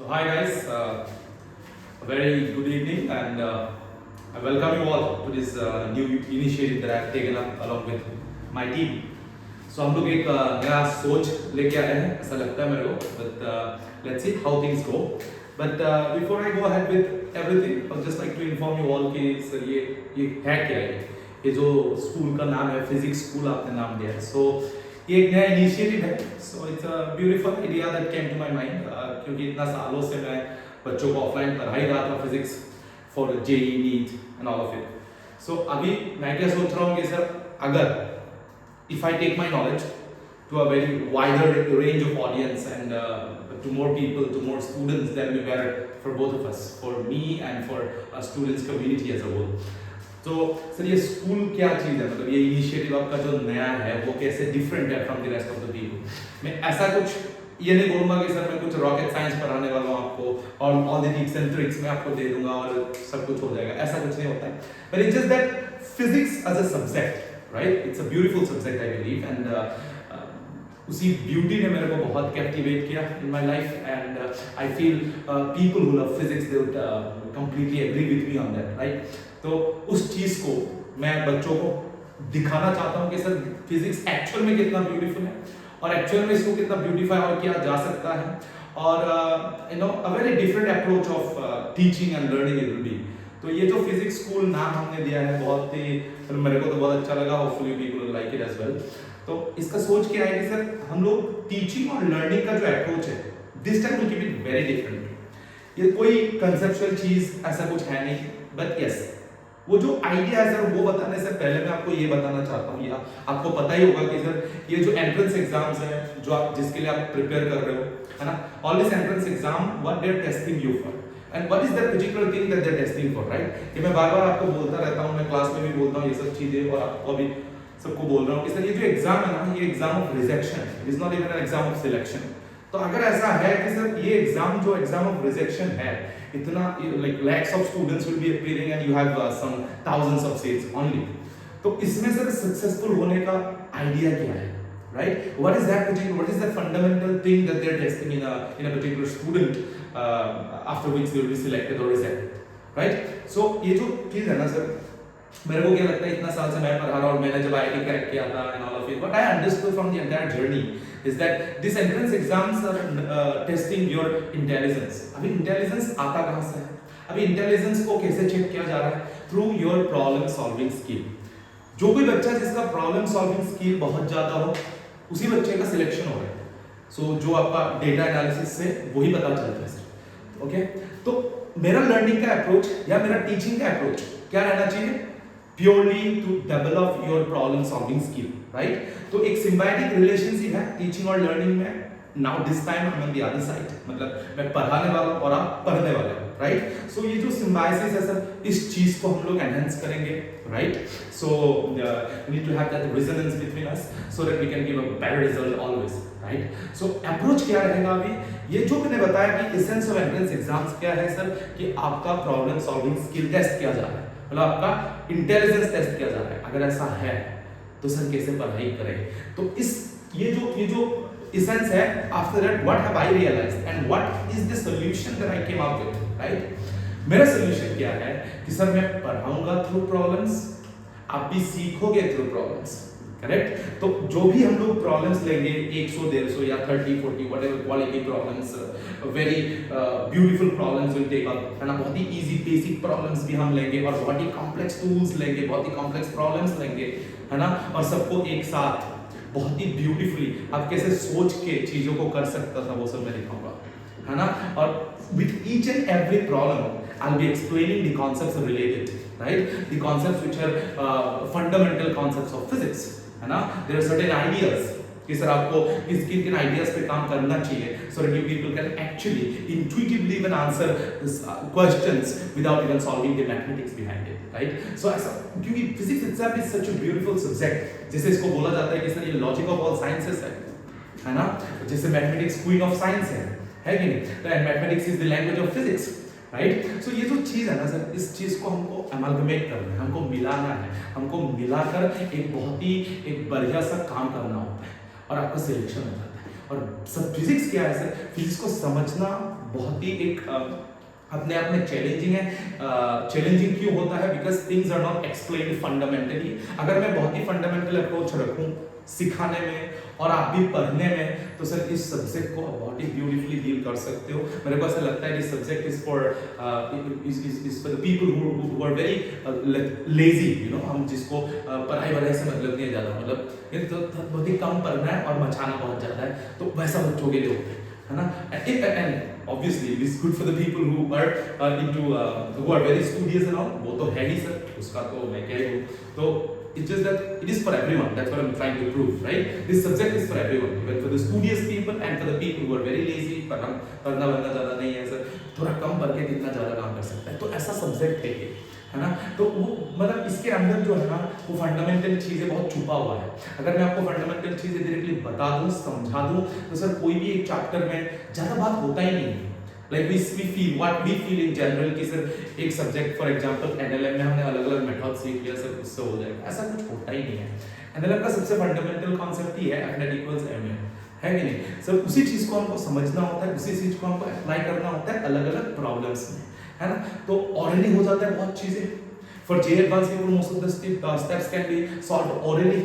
So hi guys, a very good evening and I welcome you all to this new initiative that I have taken up along with my team. So हम लोग एक नया सोच लेके आए हैं ऐसा लगता है मेरे को, but let's see how things go. But before I go ahead with everything, I would just like to inform you all कि सर ये है क्या है, ये जो स्कूल का नाम है फिजिक्स स्कूल आपने नाम दिया है. So ये एक नया इनिशिएटिव है. So it's a beautiful idea that came to my mind, क्योंकि इतना सालों से मैं बच्चों को ऑफलाइन पढ़ा ही रहा था physics for JEE NEET and all of it. So अभी मैं क्या सोच रहा हूँ कि सर अगर if I take my knowledge to a very wider range of audience and to more people, to more students, that will be better for both of us, for me and for a students community as a whole. तो sir ये school क्या चीज़ है, मतलब ये initiative आपका जो नया है वो कैसे डिफरेंट है from the rest of the people. मैं ऐसा कुछ ये नहीं बोलूँगा कि सर मैं कुछ रॉकेट साइंस पढ़ाने वाला हूँ आपको और all the tips and tricks मैं आपको दे दूंगा और सब कुछ हो जाएगा, ऐसा कुछ नहीं होता है. But it's just that physics as a subject, right, it's a beautiful subject I believe, and उसी ब्यूटी ने मेरे को बहुत कैप्टिवेट किया in my life, and I feel people who love physics they would completely agree with me on that, right. तो उस चीज को मैं बच्चों को दिखाना चाहता हूँ कि सर फिजिक्स एक्चुअल में कितना ब्यूटीफुल है और एक्चुअल में इसको कितना ब्यूटीफाई और किया जा सकता है, और you know a very different approach of teaching and learning it will be. तो ये जो फिजिक्स स्कूल नाम हमने दिया है बहुत ही मेरे को तो बहुत अच्छा लगा, hopefully people will like it as well. तो इसका सोच क्या है कि सर हम लोग टीचिंग और लर्निंग का जो अप्रोच है this time will keep it very different. ये कोई कंसेप्चुअल चीज ऐसा कुछ है नहीं, बट यस वो जो आइडिया है सर वो बताने से पहले मैं आपको ये बताना चाहता हूँ, या आपको पता ही होगा कि सर ये जो एंट्रेंस एग्जाम्स हैं जो आप जिसके लिए आप प्रिपेयर कर रहे हो, है ना, all this entrance exam what they are testing you for and what is that particular thing that they are testing for, right. ये मैं बार बार आपको बोलता रहता हूँ, मैं क्लास में भी बोलता हूँ ये सब चीजें, और आपको अभी सबको बोल रहा हूँ कि सर ये जो एग्जाम है ना ये exam of rejection, it is not even an exam of selection. तो अगर ऐसा है कि सर ये एग्जाम जो एग्जाम ऑफ रिजेक्शन है, इतना like lakhs of students will be appearing and you have some thousands of seats only, तो इसमें सर सक्सेसफुल होने का आइडिया क्या है, राइट. What is that particular, what is the fundamental thing that they are testing in a particular student after which they will be selected और rejected, right. So ये जो चीज है ना सर, मेरे को क्या लगता है इतना साल से मैं पढ़ा रहा हूँ, मैंने जब आईआईटी क्रैक किया था and all of it, what I understood from the entire journey is that this entrance exams are testing your intelligence. अभी इंटेलिजेंस आता कहाँ से है, अभी इंटेलिजेंस को कैसे चेक किया जा रहा है, through your problem solving skill. जो कोई बच्चा जिसका प्रॉब्लम सॉल्विंग स्किल बहुत ज्यादा हो उसी बच्चे का सिलेक्शन हो रहा है. सो जो आपका डेटा एनालिसिस से वही पता चलता है सर, ओके. तो मेरा लर्निंग का अप्रोच या मेरा टीचिंग का अप्रोच क्या रहना चाहिए, purely to develop your problem solving skill, right. तो एक symbiotic relationship है teaching और learning में. Now this time I'm on the other side, मतलब मैं पढ़ाने वाला हूँ और आप पढ़ने वाले हो, right. So ये जो symbiosis है सर, इस चीज को हम लोग enhance करेंगे, right. So we need to have that resonance between us so that we can give a better result always, right. So approach क्या रहेगा अभी, ये जो मैंने बताया कि essence of entrance exams क्या है सर, कि आपका problem solving skill test किया जा रहा है, मतलब आपका इंटेलिजेंस टेस्ट किया जा रहा है. अगर ऐसा है तो सर कैसे पढ़ाई करें. तो इस ये जो एसेंस है, after that what have I realised and what is the solution that I came up with, right. मेरा सॉल्यूशन क्या है कि सर मैं पढ़ाऊंगा थ्रू प्रॉब्लम्स, आप भी सीखोगे थ्रू प्रॉब्लम्स, करेक्ट. तो जो भी हम लोग प्रॉब्लम्स लेंगे 100 150 या 30 40 whatever quality problems, very beautiful problems will take up, है ना. बहुत ही इजी बेसिक प्रॉब्लम्स भी हम लेंगे और बहुत ही कॉम्प्लेक्स टूल्स लेंगे, बहुत ही कॉम्प्लेक्स प्रॉब्लम्स लेंगे, है ना. और सबको एक साथ बहुत ही ब्यूटीफुली आप कैसे सोच के चीजों को कर सकता था वो सब मैं दिखाऊंगा, है ना. और with each and every problem I'll be explaining the concepts related, right? The concepts which are fundamental concepts of physics, है ना. There are certain ideas कि सर आपको किन आइडियाज पे काम करना चाहिए so that you people can actually intuitively even answer questions without even solving the mathematics behind it, right. So ऐसा क्योंकि physics itself is such a beautiful subject, जैसे इसको बोला जाता है कि सर ये logic of all sciences है ना. जैसे mathematics queen of science है कि नहीं, तो mathematics is the language of physics, right. So ये जो चीज़ है ना सर, इस चीज़ को हमको अमालगमेट करना है, हमको मिलाना है, हमको मिलाकर एक बहुत ही एक बढ़िया सा काम करना होता है और आपका सिलेक्शन हो जाता है. और सब फिजिक्स क्या है सर, फिजिक्स को समझना बहुत ही एक अपने आप में चैलेंजिंग है। चैलेंजिंग क्यों होता है? Because things are not explained fundamentally. अगर मैं बहुत ही फंडामेंटल अप्रोच रखूं सिखाने में और आप भी पढ़ने में, तो सर इस सब्जेक्ट को बहुत ही ब्यूटीफुली डील कर सकते हो। मेरे को ऐसा लगता है this subject is for the people who are very lazy, you know. हम जिसको पढ़ाई वढ़ाई से मतलब नहीं है ज़्यादा, मतलब ये तो बहुत ही कम पढ़ना है और मचाना बहुत ज़्यादा है, तो वैसा बच्चों के लिए होता है ना। And obviously it is good for the people who are into who are very studious and all, वो तो है ही सर, उसका तो मैं क्या ही हूँ। तो it's just that it is for everyone. That's what I'm trying to prove, right? This subject is for everyone, even for the studious people and for the people who are very lazy, पढ़ना वरना ज़्यादा नहीं है sir, थोड़ा कम पढ़ के कितना ज़्यादा काम कर सकता है, तो ऐसा सब्जेक्ट है ये, है ना। तो वो मतलब इसके अंदर जो है ना वो फंडामेंटल चीज़ें बहुत छुपा हुआ है। अगर मैं आपको फंडामेंटल चीज़ें डायरेक्टली बता दूँ, समझा दूँ, तो सर कोई भी एक चैप्टर में ज़्यादा बात होता ही नहीं है। Like we feel what we feel in general कि सर एक सब्जेक्ट फॉर एग्जांपल NLM में हमने अलग अलग मेथड सीख लिया सर, उससे हो जाएगा, ऐसा कुछ होता ही नहीं है। NLM का सबसे फंडामेंटल कॉन्सेप्ट ही है F net equals ma, है कि नहीं सर? उसी चीज को हमको समझना होता है, उसी चीज को हमको अप्लाई करना होता है अलग अलग प्रॉब्लम्स में, है ना। तो ऑलरेडी हो जाता है बहुत चीजें। For J advanced people, most of the steps can be solved orally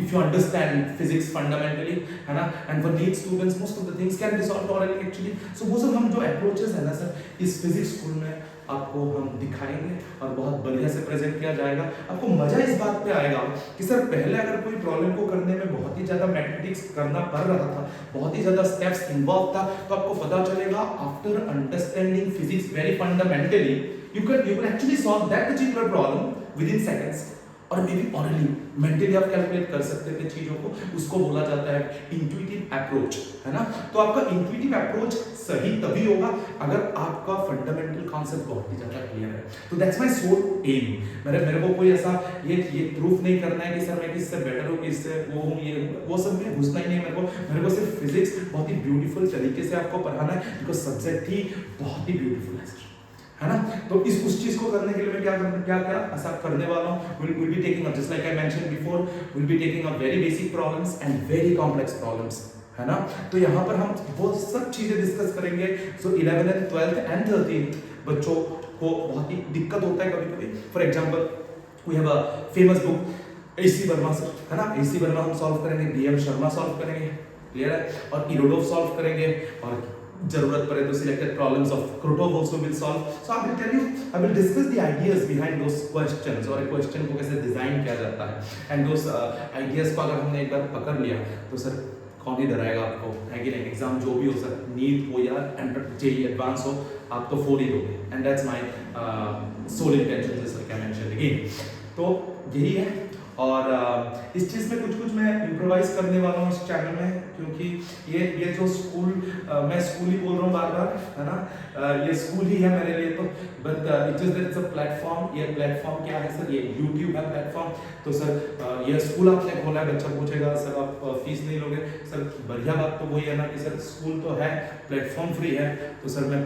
if you understand physics fundamentally, है ना। And for NEET students, most of the things can be solved orally actually. So वो सब हम जो approaches है ना sir, इस physics school में आपको हम दिखाएंगे और बहुत बढ़िया से प्रेजेंट किया जाएगा। आपको मजा इस बात पे आएगा कि सर पहले अगर कोई प्रॉब्लम को करने में बहुत ही ज्यादा मैथमेटिक्स करना पड़ रहा था, बहुत ही ज्यादा स्टेप्स इन्वॉल्व था, तो आपको पता चलेगा after understanding physics very fundamentally you can actually solve that particular problem within seconds, और मे बी ऑरली मेंटली आप कैलकुलेट कर सकते थे चीजों को, उसको बोला जाता है इंट्यूटिव अप्रोच, है ना। तो आपका इंट्यूटिव अप्रोच सही तभी होगा अगर आपका फंडामेंटल कॉन्सेप्ट बहुत ही ज्यादा क्लियर है। तो दैट्स माय सोल एम। मेरे को कोई ऐसा ये प्रूफ नहीं करना है कि सर मैं किससे बेटर हूँ, किससे वो हूँ, ये वो सब में घुसना ही नहीं है मेरे को सिर्फ फिजिक्स बहुत ही ब्यूटीफुल तरीके से आपको पढ़ाना है, बिकॉज सब्जेक्ट ही बहुत ही ब्यूटीफुल है सर, है ना। तो उस चीज को करने के लिए मैं क्या ऐसा करने वाला हूँ, will be taking up, just like I mentioned before, will be taking up very basic problems and very complex problems, है ना। तो यहाँ पर हम वो सब चीजें डिस्कस करेंगे। सो 11th, 12th एंड 13th बच्चों को बहुत ही दिक्कत होता है कभी-कभी। For example we have a famous book AC Verma sir, है ना। AC वर्मा हम सॉल्व करेंगे, DM शर्मा सॉल्व करेंगे, क्लियर है, और इरोडोव सॉल्व करेंगे, और जरूरत पड़े तो selected problems of Krotov also will solve. So I will tell you, I will discuss the ideas behind those questions, और एक क्वेश्चन को कैसे डिजाइन किया जाता है, एंड दोस आइडियाज को अगर हमने एक बार पकड़ लिया तो सर कौन ही डराएगा आपको, है कि नहीं। एग्जाम जो भी हो सर, नीट हो या JEE एडवांस हो, आप तो 4 ही दोगे, and that's my sole intention, जैसा क्या मेंशन अगेन। तो यही है, और इस चीज़ में कुछ मैं इम्प्रोवाइज करने वाला हूँ इस चैनल में, क्योंकि ये जो स्कूल, मैं स्कूल ही बोल रहा हूँ बार-बार, है ना। ये स्कूल ही है मेरे लिए, तो but it is that's a platform. ये प्लेटफॉर्म क्या है सर? ये YouTube है प्लेटफॉर्म। तो सर ये स्कूल आपने खोला है, बच्चा पूछेगा सर आप फीस नहीं लोगे? सर बढ़िया बात तो वही है ना कि सर स्कूल तो है, प्लेटफॉर्म फ्री है, तो सर मैं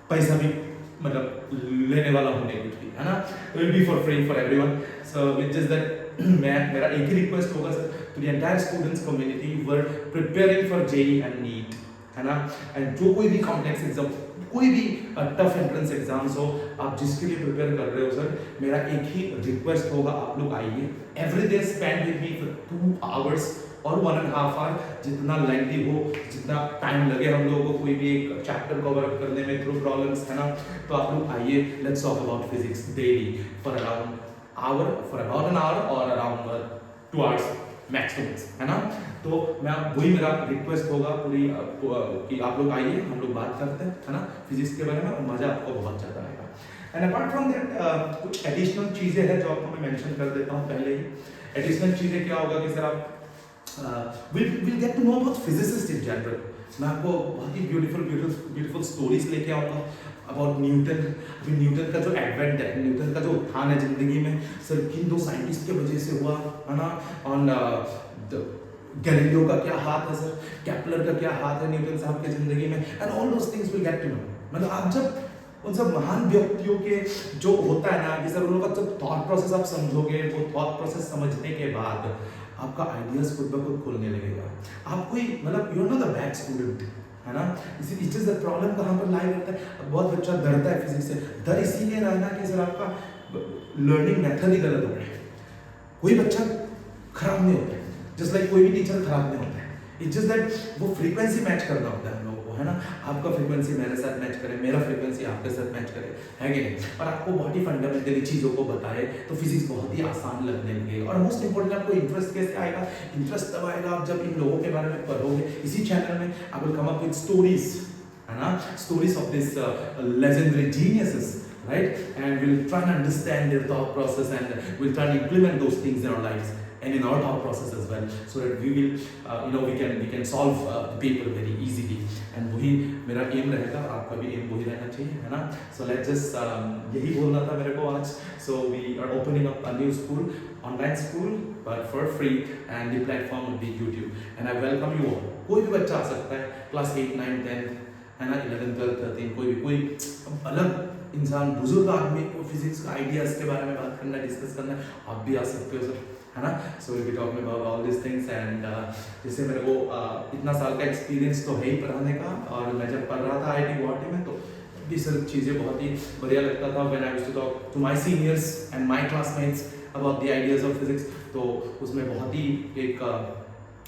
पैसा भी मतलब लेने वाला हूँ नहीं कुछ भी, है ना। Will be for free for everyone. So which is that मेरा एक ही रिक्वेस्ट होगा sir to the entire students community who are preparing for JEE and NEET, है ना। एंड जो कोई भी कॉम्प्लेक्स एग्जाम, कोई भी टफ एंट्रेंस एग्जाम्स हो, आप जिसके लिए प्रिपेयर कर रहे हो सर, मेरा एक ही रिक्वेस्ट होगा, आप लोग आइए, every day spend with me for 2 hours और 1.5 आवर, जितना लेंथी हो, जितना टाइम लगे हम लोगों को कोई भी एक चैप्टर कवर अप करने में थ्रू प्रॉब्लम्स, है ना। तो आप लोग आइए, let's talk about physics daily for around about an hour or around 2 hours maximum, है ना। तो मैं वही मेरा रिक्वेस्ट होगा पूरी कि आप लोग आइए, हम लोग बात करते हैं, है ना, फिजिक्स के बारे में, और मजा आपको बहुत ज़्यादा आएगा। एंड अपार्ट फ्रॉम दैट कुछ एडिशनल चीज़ें हैं जो आपको मैं मेंशन कर देता हूँ पहले ही। एडिशनल चीज़ें क्या होगा कि सर आप will get to know about physicist in general. मैं आपको बहुत ही ब्यूटीफुल स्टोरीज लेके आऊँगा अबाउट न्यूटन। अभी न्यूटन का जो एडवेंट है, न्यूटन का जो उत्थान है जिंदगी में सर, किन 2 साइंटिस्ट के वजह से हुआ, है ना। ऑन गैलीलियो का क्या हाथ है सर, केपलर का क्या हाथ है न्यूटन साहब के जिंदगी में, and all those things will get to know. मतलब आप जब उन सब महान व्यक्तियों के जो होता है ना कि सर उन लोगों का जब थॉट प्रोसेस आप समझोगे, वो थॉट प्रोसेस समझने के बाद आपका आइडियाज खुद ब खुद खुलने लगेगा। आप कोई मतलब you are not a bad student, है ना। इसी इट इज द प्रॉब्लम कहाँ पर लाइव होता है, बहुत बच्चा डरता है फिजिक्स से। डर इसीलिए रहना कि सर आपका लर्निंग मेथड ही गलत हो रहा है। कोई बच्चा खराब नहीं होता है, जस्ट लाइक कोई भी टीचर खराब नहीं होता है। इट्स जस्ट दैट वो फ्रीक्वेंसी मैच करना होता है हम लोगों को, है ना। आपका फ्रीक्वेंसी मेरे साथ मैच करे, मेरा फ्रीक्वेंसी आपके साथ मैच करे, है कि नहीं। और आपको बहुत ही फंडामेंटली चीज़ों को बताए तो फिजिक्स बहुत ही आसान लगने लगेगा। और मोस्ट इंपॉर्टेंट आपको इंटरेस्ट कैसे आएगा, इंटरेस्ट तब आएगा आप जब इन लोगों के बारे में पढ़ोगे। इसी चैनल में I will come up with stories, है ना, stories of this legendary geniuses, right? And we'll try and understand their thought process, and we'll try and implement those things in our lives and in our thought process as well, so that we will we can solve the paper very easily. And वही मेरा M रहेगा, आपका भी M वही रहना चाहिए, है ना। So let's just यही बोलना था मेरे को आज। So we are opening up a new school, online school, but for free, and the platform will be YouTube, and I welcome you all. कोई भी बच्चा आ सकता है, क्लास 8, 9, 10, है ना, 11, 12, 13, कोई अलग इंसान, बुजुर्ग आदमी को फिजिक्स का आइडियाज के बारे में बात करना, डिस्कस करना, आप भी आ सकते हो सर, है ना। So will be talking about all this things. And जैसे मेरे को इतना साल का एक्सपीरियंस तो है ही पढ़ाने का, और मैं जब पढ़ रहा था IIT गुवाहाटी में तो भी सर चीज़ें बहुत ही बढ़िया लगता था। When I used to talk to my seniors and my classmates about the ideas of physics, तो उसमें बहुत ही एक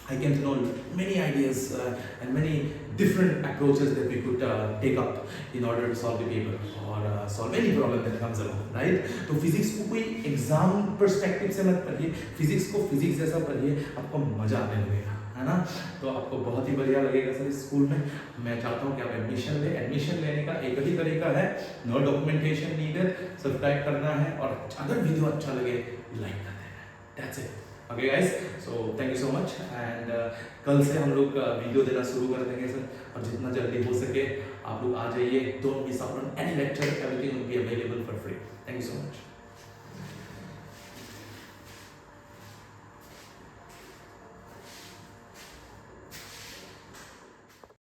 I came to know many ideas and many different approaches that we could take up in order to solve the paper or solve any problem that comes along, right? तो physics को कोई exam perspective से मत पढ़िए, physics को physics जैसा पढ़िए, आपको मजा आने लगेगा, है ना। तो आपको बहुत ही बढ़िया लगेगा सर इस स्कूल में। मैं चाहता हूँ कि आप एडमिशन लें। एडमिशन लेने का एक ही तरीका है, नो डॉक्यूमेंटेशन नीडेड, सब्सक्राइब करना है, और अगर वीडियो अच्छा लगे लाइक कर देना है, that's it. Okay guys, so thank you so much. And कल से हम लोग वीडियो देना शुरू कर देंगे सर, और जितना जल्दी हो सके आप लोग आ जाइए। Don't miss out on any lecture, everything will be available for free. Thank you so much.